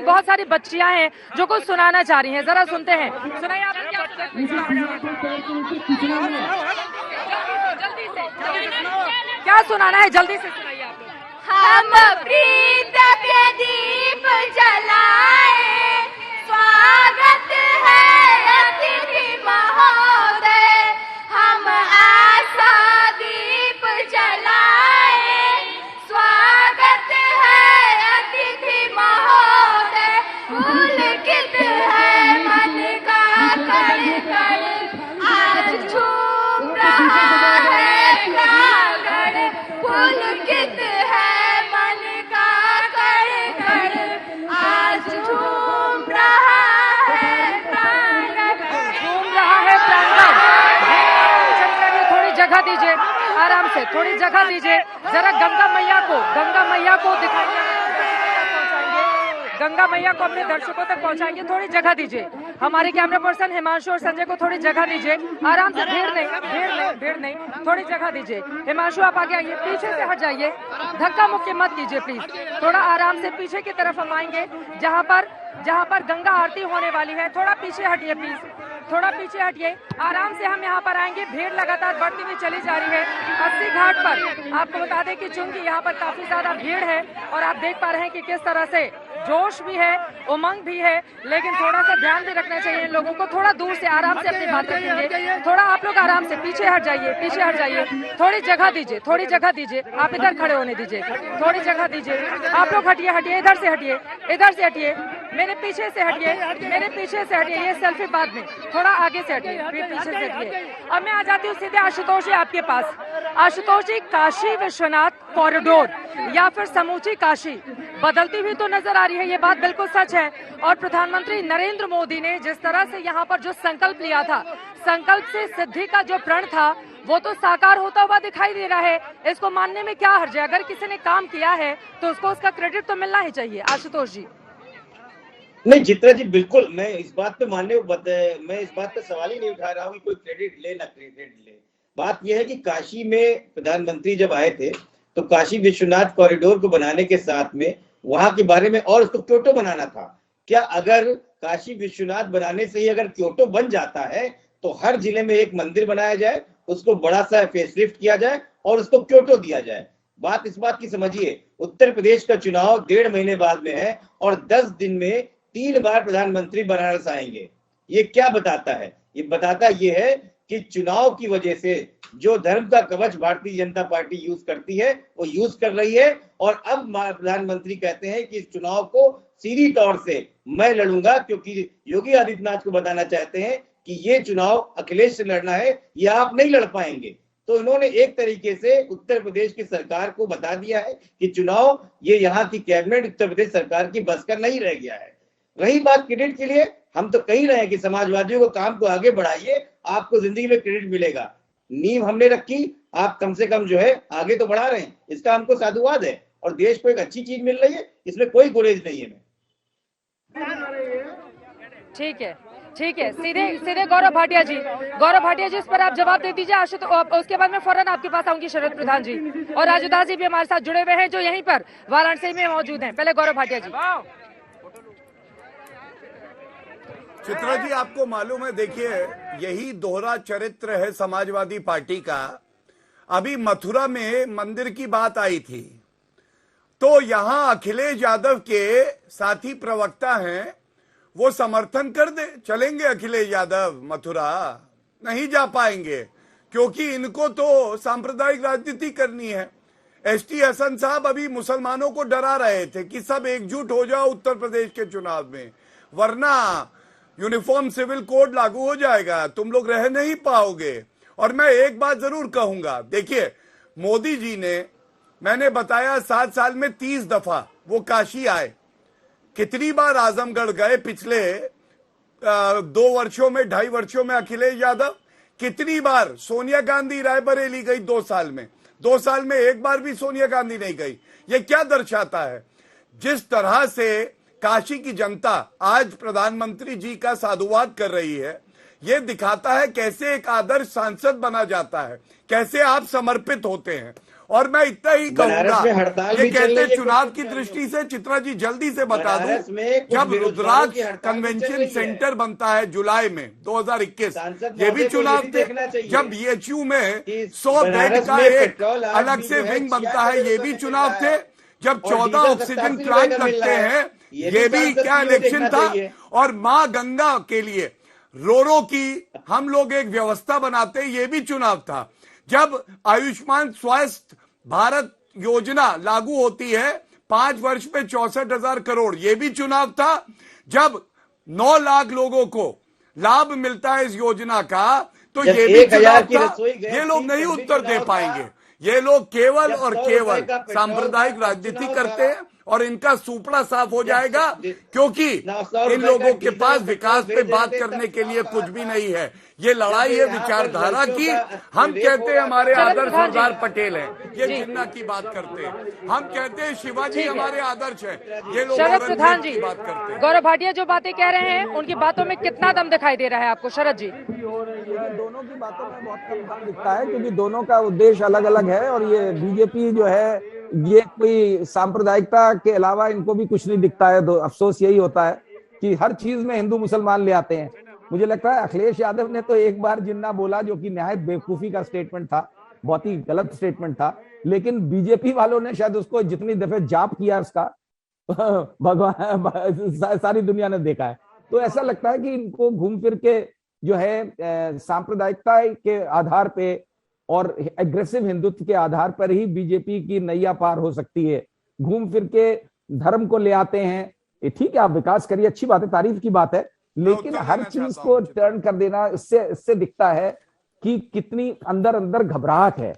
बहुत सारी बच्चियां हैं जो कुछ सुनाना चाह रही हैं, जरा सुनते हैं। सुनाइए आप क्या सुनाना है, जल्दी से सुनाइए आप लोग। हम प्रीत के दीप जलाए, स्वागत है अतिथि महोदय। हम आशा दीप जलाए, स्वागत है अतिथि महोदय। पुलकित है मन का कण कण, आज झूम रहा है प्रांगण। पुलकित है मन का कण कण, आज झूम रहा है प्रांगण। घूम रहा है प्रांगण। थोड़ी जगह दीजिए, आराम से थोड़ी जगह दीजिए। जरा गंगा मैया को दिखाइए, गंगा मैया को अपने दर्शकों तक पहुंचाएंगे। थोड़ी जगह दीजिए, हमारे कैमरा पर्सन हिमांशु और संजय को थोड़ी जगह दीजिए। आराम से, भीड़ नहीं, थोड़ी जगह दीजिए। हिमांशु आप आगे आइए, पीछे से हट जाइए, धक्का मुक्की मत कीजिए प्लीज। थोड़ा आराम से पीछे की तरफ हम आएंगे, जहाँ पर गंगा आरती होने वाली है। थोड़ा पीछे हटिए प्लीज, थोड़ा पीछे हटिए। आराम से हम यहाँ पर आएंगे। भीड़ लगातार बढ़ती हुई चली जा रही है। 80 घाट पर आपको बता दें कि चूंकि यहाँ पर काफी ज्यादा भीड़ है और आप देख पा रहे हैं कि किस तरह से जोश भी है, उमंग भी है, लेकिन थोड़ा सा ध्यान भी रखना चाहिए इन लोगों को। थोड़ा दूर से आराम से अपनी बात रखेंगे। थोड़ा आप लोग आराम से पीछे हट जाइए, थोड़ी जगह दीजिए, आप इधर खड़े होने दीजिए, थोड़ी जगह दीजिए। आप लोग हटिए, इधर से हटिए, मेरे पीछे से हटिए। ये सेल्फी बाद में, थोड़ा आगे से हटिए, फिर पीछे से हटिए। अब मैं आ जाती हूँ सीधे आशुतोष जी आपके पास। आशुतोष जी, काशी विश्वनाथ कॉरिडोर या फिर समूची काशी बदलती हुई तो नजर आ रही है, ये बात बिल्कुल सच है। और प्रधानमंत्री नरेंद्र मोदी ने जिस तरह से यहाँ पर जो संकल्प लिया था, संकल्प से सिद्धि का जो प्रण था, वो तो साकार होता हुआ दिखाई दे रहा है। इसको मानने में क्या हर्ज है? अगर किसी ने काम किया है तो उसको उसका क्रेडिट तो मिलना ही चाहिए। आशुतोष जी। नहीं चित्रा जी, बिल्कुल मैं इस बात पे सवाल ही नहीं उठा रहा हूँ कि कोई क्रेडिट ले ना क्रेडिट ले। बात यह है कि काशी में प्रधानमंत्री जब आए थे तो काशी विश्वनाथ कॉरिडोर को बनाने के साथ में वहां के बारे में और उसको क्योटो बनाना था। क्या अगर काशी विश्वनाथ बनाने से ही अगर क्योटो बन जाता है तो हर जिले में एक मंदिर बनाया जाए, उसको बड़ा सा फेसलिफ्ट किया जाए और उसको क्योटो दिया जाए। बात इस बात की समझिए, उत्तर प्रदेश का चुनाव 1.5 महीने बाद में है और 10 दिन में 3 बार प्रधानमंत्री बनारस आएंगे। ये क्या बताता है? ये बताता ये है कि चुनाव की वजह से जो धर्म का कवच भारतीय जनता पार्टी यूज करती है वो यूज कर रही है। और अब प्रधानमंत्री कहते हैं कि इस चुनाव को सीधी तौर से मैं लड़ूंगा, क्योंकि योगी आदित्यनाथ को बताना चाहते हैं कि ये चुनाव अखिलेश से लड़ना है, ये आप नहीं लड़ पाएंगे। तो इन्होंने एक तरीके से उत्तर प्रदेश की सरकार को बता दिया है कि चुनाव ये यहाँ की कैबिनेट उत्तर प्रदेश सरकार की बस का नहीं रह गया है। रही बात क्रेडिट के लिए, हम तो कह रहे हैं कि समाजवादियों को काम को आगे बढ़ाइए, आपको जिंदगी में क्रेडिट मिलेगा। नींव हमने रखी, आप कम से कम जो है आगे तो बढ़ा रहे हैं, इसका हमको साधुवाद है और देश को एक अच्छी चीज मिल रही है, इसमें कोई गुरेज नहीं है। ठीक है, सीधे गौरव भाटिया जी इस पर आप जवाब दे दीजिए। उसके बाद मैं फौरन आपके पास आऊंगी शरद प्रधान जी और राजूदास जी भी हमारे साथ जुड़े हुए हैं जो यहीं पर वाराणसी में मौजूद हैं। पहले गौरव भाटिया जी। चित्रा जी, आपको मालूम है, देखिए यही दोहरा चरित्र है समाजवादी पार्टी का। अभी मथुरा में मंदिर की बात आई थी तो यहां अखिलेश यादव के साथी प्रवक्ता हैं, वो समर्थन कर दे, चलेंगे अखिलेश यादव मथुरा, नहीं जा पाएंगे क्योंकि इनको तो सांप्रदायिक राजनीति करनी है। एसटी हसन साहब अभी मुसलमानों को डरा रहे थे कि सब एकजुट हो जाओ उत्तर प्रदेश के चुनाव में, वरना यूनिफॉर्म सिविल कोड लागू हो जाएगा, तुम लोग रह नहीं पाओगे। और मैं एक बात जरूर कहूंगा, देखिए मोदी जी ने, मैंने बताया 7 साल में 30 दफा वो काशी आए। कितनी बार आजमगढ़ गए पिछले 2 वर्षों में, 2.5 वर्षों में अखिलेश यादव? कितनी बार सोनिया गांधी रायबरेली गई 2 साल में? 2 साल में एक बार भी सोनिया गांधी नहीं गई। ये क्या दर्शाता है? जिस तरह से काशी की जनता आज प्रधानमंत्री जी का साधुवाद कर रही है, ये दिखाता है कैसे एक आदर्श सांसद बना जाता है, कैसे आप समर्पित होते हैं। और मैं इतना ही कहूंगा, बनारस में हड़ताल ये भी चल कहते रही है चुनाव कुछ की विद्यालयों दृष्टि से, चित्रा जी जल्दी से बता बनारस दूं, में कुछ जब बेरोजगारों रुद्राक्ष की हड़ताल भी चल कन्वेंशन रही है। सेंटर बनता है जुलाई में 2021, सांसद ये भी महोदय को चुनाव भी थे। देखना चाहिए जब बीएचयू में कि 100 बेड बनारस का में एक पेट्रोल आज अलग भी से जो है विंग बनता 66 है, ये रुपए भी में चुनाव मिल रहा थे। है। जब और 14 डीजल ऑक्सीजन 87 रुपए प्लांट का मिल लगते रहा है। हैं, ये भी ये भी सांसद क्या को इलेक्शन देखना था। चाहिए। और मां गंगा के लिए रोरो की हम लोग एक व्यवस्था बनाते हैं, ये भी चुनाव था। जब आयुष्मान स्वास्थ्य भारत योजना लागू होती है 5 वर्ष में 64,000 करोड़, ये भी चुनाव था। जब 9 लाख लोगों को लाभ मिलता है इस योजना का, तो जब ये भी 1000 चुनाव की था। रसोई गैस ये लोग थी, नहीं तब भी उत्तर दे चुनाव था। पाएंगे। ये लोग केवल जब और 100 केवल रुपए का पेट्रोल सांप्रदायिक था, राजनीति चुनाव करते था। हैं, और इनका सुपड़ा साफ हो जब जाएगा, क्योंकि 900 इन रुपए लोगों का के डीजल पास पेट्रोल विकास पे भेज बात देते, करने तब के लिए चुनाव कुछ कहा भी था। नहीं है। ये लड़ाई है जब यहाँ पर विचारधारा की। लड़कियों का हम रेप कहते हो हैं रहा हमारे था। शरद आदर्श प्रधान जी। सरदार पटेल हैं, ये जी। जिन्ना की बात करते हैं। हम कहते हैं शिवाजी ठीक है। हमारे आदर्श है, ये लोग शरद प्रधान औरंगजेब जी, की बात करते हैं। गौरव भाटिया जो बातें कह रहे हैं उनकी बातों में कितना दम दिखाई दे रहा है आपको शरद जी? दोनों की बातों में बहुत कम दम दिखता है, क्योंकि दोनों का उद्देश्य अलग अलग है। और ये बीजेपी जो है, ये कोई सांप्रदायिकता के अलावा इनको भी कुछ नहीं दिखता है। अफसोस यही होता है कि हर चीज में हिंदू मुसलमान ले आते हैं। मुझे लगता है अखिलेश यादव ने तो एक बार जिन्ना बोला, जो कि नहायत बेवकूफी का स्टेटमेंट था, बहुत ही गलत स्टेटमेंट था। लेकिन बीजेपी वालों ने शायद उसको जितनी दफे जाप किया उसका भगवान सारी दुनिया ने देखा है। तो ऐसा लगता है कि इनको घूम फिर के जो है सांप्रदायिकता के आधार पे और एग्रेसिव हिंदुत्व के आधार पर ही बीजेपी की नैया पार हो सकती है। घूम फिर के धर्म को ले आते हैं। ये ठीक है, आप विकास करिए, अच्छी बात है, तारीफ की बात है, लेकिन हर चीज को टर्न कर देना, इससे दिखता है कि कितनी अंदर अंदर घबराहट है।